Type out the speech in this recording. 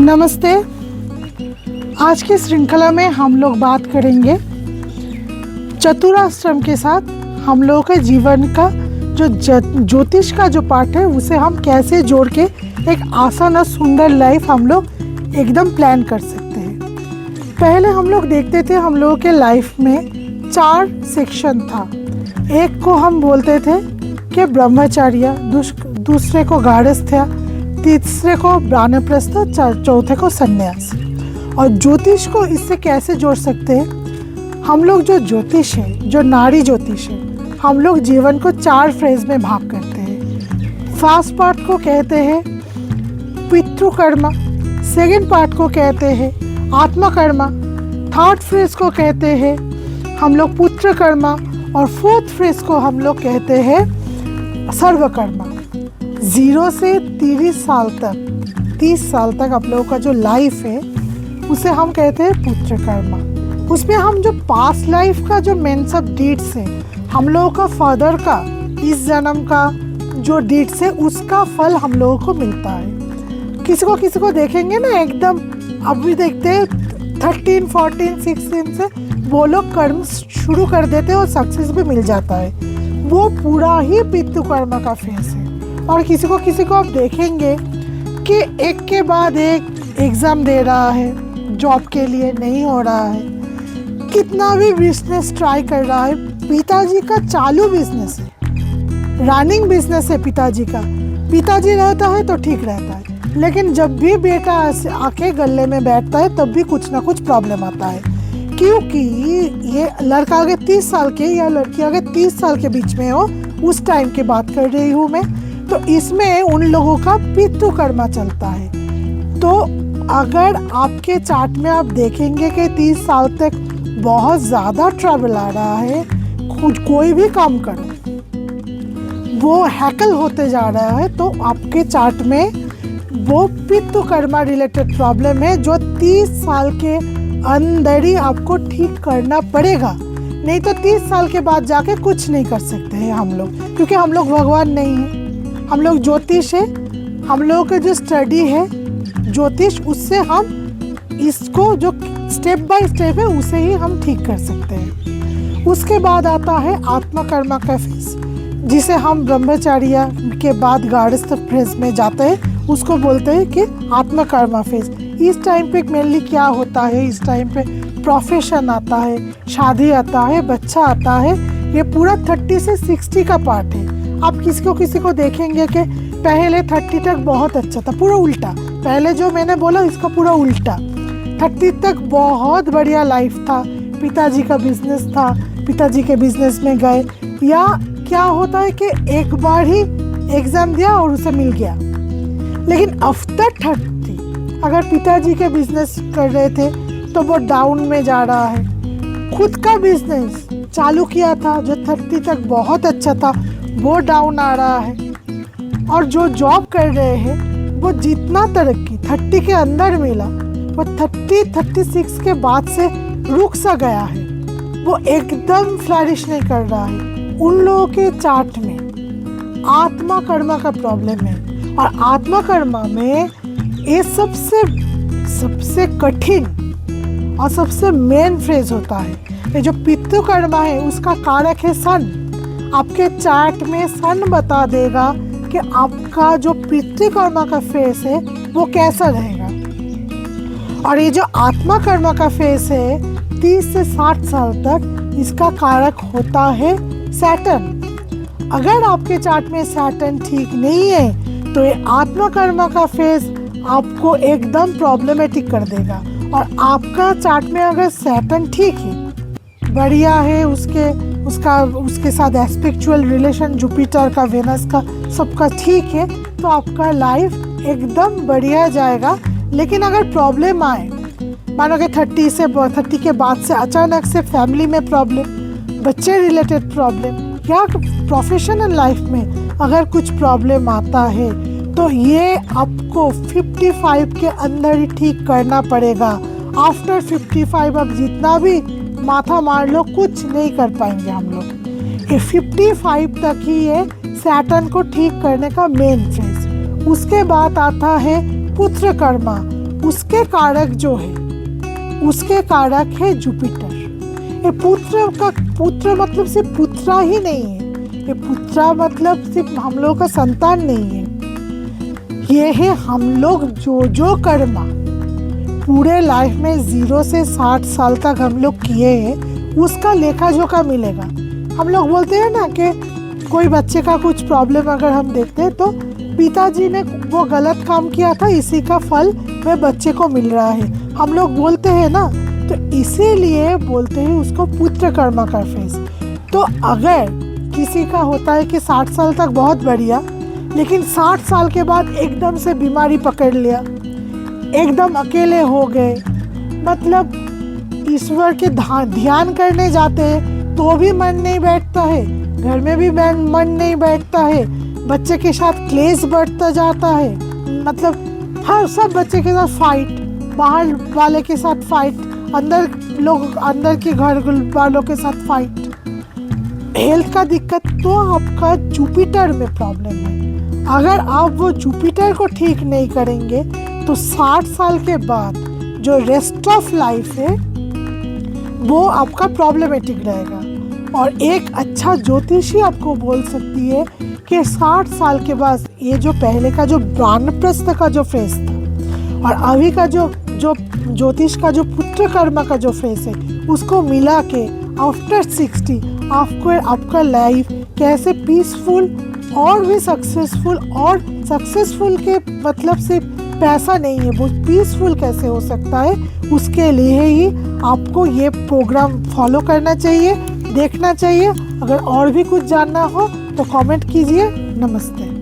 नमस्ते। आज की श्रृंखला में हम लोग बात करेंगे चतुराश्रम के साथ हम लोगों के जीवन का जो ज्योतिष का जो पार्ट है उसे हम कैसे जोड़ के एक आसान और सुंदर लाइफ हम लोग एकदम प्लान कर सकते हैं। पहले हम लोग देखते थे हम लोगों के लाइफ में 4 सेक्शन था। एक को हम बोलते थे कि ब्रह्मचर्य, दूसरे को गार्हस्थ्य, तीसरे को वानप्रस्थ, चौथे को संन्यास। और ज्योतिष को इससे कैसे जोड़ सकते हैं? हम लोग जो ज्योतिष है, जो नाड़ी ज्योतिष है, हम लोग जीवन को 4 फेज में भाग करते हैं। फर्स्ट पार्ट को कहते हैं पितृकर्मा, सेकंड पार्ट को कहते हैं आत्मकर्मा, थर्ड फेज को कहते हैं हम लोग पुत्रकर्मा और फोर्थ फेज को हम लोग कहते हैं सर्वकर्मा। 0 से 30 साल तक आप लोगों का जो लाइफ है उसे हम कहते हैं पुत्रकर्मा। उसमें हम जो पास्ट लाइफ का जो मेन सब डीड्स है, हम लोगों का फादर का इस जन्म का जो डीड्स है उसका फल हम लोगों को मिलता है। किसी को देखेंगे ना, एकदम अभी देखते हैं 13, 14, 16 से वो लोग कर्म शुरू कर देते हैं और सक्सेस भी मिल जाता है। वो पूरा ही पितृकर्मा का फेस है। और किसी को आप देखेंगे कि एक के बाद एक एग्ज़ाम दे रहा है, जॉब के लिए नहीं हो रहा है, कितना भी बिजनेस ट्राई कर रहा है। पिताजी का चालू बिजनेस है, रनिंग बिजनेस है पिताजी का। पिताजी रहता है तो ठीक रहता है, लेकिन जब भी बेटा आके गले में बैठता है तब भी कुछ ना कुछ प्रॉब्लम आता है। क्योंकि ये लड़का अगर 30 साल के या लड़की अगर 30 साल के बीच में हो, उस टाइम की बात कर रही हूँ मैं, तो इसमें उन लोगों का पितृकर्मा चलता है। तो अगर आपके चार्ट में आप देखेंगे कि 30 साल तक बहुत ज़्यादा ट्रबल आ रहा है, कोई भी काम करो वो हैकल होते जा रहा है, तो आपके चार्ट में वो पितृकर्मा रिलेटेड प्रॉब्लम है जो 30 साल के अंदर ही आपको ठीक करना पड़ेगा। नहीं तो 30 साल के बाद जाके कुछ नहीं कर सकते हैं हम लोग, क्योंकि हम लोग भगवान नहीं हैं, हम लोग ज्योतिष है। हम लोगों का जो स्टडी है ज्योतिष, उससे हम इसको जो स्टेप बाय स्टेप है उसे ही हम ठीक कर सकते हैं। उसके बाद आता है आत्मकर्मा का फेज, जिसे हम ब्रह्मचर्य के बाद गार्हस्थ फेज में जाते हैं, उसको बोलते हैं कि आत्मकर्मा फेज। इस टाइम पे मेनली क्या होता है, इस टाइम पे प्रोफेशन आता है, शादी आता है, बच्चा आता है। ये पूरा 30 से 60 का पार्ट है। आप किसी को देखेंगे कि पहले 30 तक बहुत अच्छा था, पूरा उल्टा। पहले जो मैंने बोला इसका पूरा उल्टा। 30 तक बहुत बढ़िया लाइफ था, पिताजी का बिजनेस था, पिताजी के बिजनेस में गए। या क्या होता है कि एक बार ही एग्ज़ाम दिया और उसे मिल गया। लेकिन आफ्टर 30 अगर पिताजी के बिजनेस कर रहे थे तो वो डाउन में जा रहा है। खुद का बिजनेस चालू किया था जो 30 तक बहुत अच्छा था, वो डाउन आ रहा है। और जो जॉब कर रहे हैं वो जितना तरक्की 30 के अंदर मिला, वो 36 के बाद से रुक सा गया है, वो एकदम फ्लरिश नहीं कर रहा है। उन लोगों के चार्ट में आत्मा कर्मा का प्रॉब्लम है। और आत्मा कर्मा में ये सबसे कठिन और सबसे मेन फेज होता है। ये जो पितृकर्मा है उसका कारक है सन। आपके चार्ट में सन बता देगा कि आपका जो पितृकर्मा का फेस है वो कैसा रहेगा। और ये जो आत्मा कर्मा का फेस है 30 से 60 साल तक, इसका कारक होता है सैटर्न। अगर आपके चार्ट में सैटर्न ठीक नहीं है तो ये आत्मा कर्मा का फेस आपको एकदम प्रॉब्लमेटिक कर देगा। और आपका चार्ट में अगर सैटर्न ठीक है, बढ़िया है, उसके साथ एस्पेक्चुअल रिलेशन जुपिटर का, वेनस का, सबका ठीक है, तो आपका लाइफ एकदम बढ़िया जाएगा। लेकिन अगर प्रॉब्लम आए, मानो कि 30 के बाद से अचानक से फैमिली में प्रॉब्लम, बच्चे रिलेटेड प्रॉब्लम या प्रोफेशनल लाइफ में अगर कुछ प्रॉब्लम आता है, तो ये आपको 55 के अंदर ही ठीक करना पड़ेगा। आफ्टर 55 अब जितना भी माथा मार लो कुछ नहीं कर पाएंगे हम लोग। ये 55 तक ही ये सैटर्न को ठीक करने का मेन फेज। उसके बाद आता है पुत्रकर्मा। उसके कारक जो है, उसके कारक है जुपिटर। ये पुत्र मतलब सिर्फ पुत्रा ही नहीं है, ये पुत्रा मतलब सिर्फ हम लोग का संतान नहीं है, ये है हम लोग जो कर्मा पूरे लाइफ में 0 से 60 साल तक हम लोग किए हैं, उसका लेखा जोखा मिलेगा। हम लोग बोलते हैं ना कि कोई बच्चे का कुछ प्रॉब्लम अगर हम देखते हैं तो पिताजी ने वो गलत काम किया था, इसी का फल में बच्चे को मिल रहा है, हम लोग बोलते हैं ना। तो इसीलिए बोलते हैं उसको पुत्र कर्मा का फेस। तो अगर किसी का होता है कि 60 साल तक बहुत बढ़िया, लेकिन 60 साल के बाद एकदम से बीमारी पकड़ लिया, एकदम अकेले हो गए, मतलब ईश्वर के ध्यान करने जाते हैं तो भी मन नहीं बैठता है, घर में भी मन नहीं बैठता है, बच्चे के साथ क्लेश बढ़ता जाता है, मतलब हर सब बच्चे के साथ फाइट, बाहर वाले के साथ फाइट, अंदर के घर वालों के साथ फाइट, हेल्थ का दिक्कत, तो आपका जुपिटर में प्रॉब्लम है। अगर आप वो जुपिटर को ठीक नहीं करेंगे तो 60 साल के बाद जो रेस्ट ऑफ लाइफ है वो आपका प्रॉब्लमेटिक रहेगा। और एक अच्छा ज्योतिषी आपको बोल सकती है कि 60 साल के बाद ये जो पहले का जो वानप्रस्थ का जो फेस था और अभी का जो ज्योतिष का जो पुत्र कर्मा का जो फेस है, उसको मिला के आफ्टर 60 आपका लाइफ कैसे पीसफुल और भी सक्सेसफुल के मतलब से पैसा नहीं है, वो पीसफुल कैसे हो सकता है, उसके लिए ही आपको ये प्रोग्राम फॉलो करना चाहिए, देखना चाहिए। अगर और भी कुछ जानना हो तो कमेंट कीजिए। नमस्ते।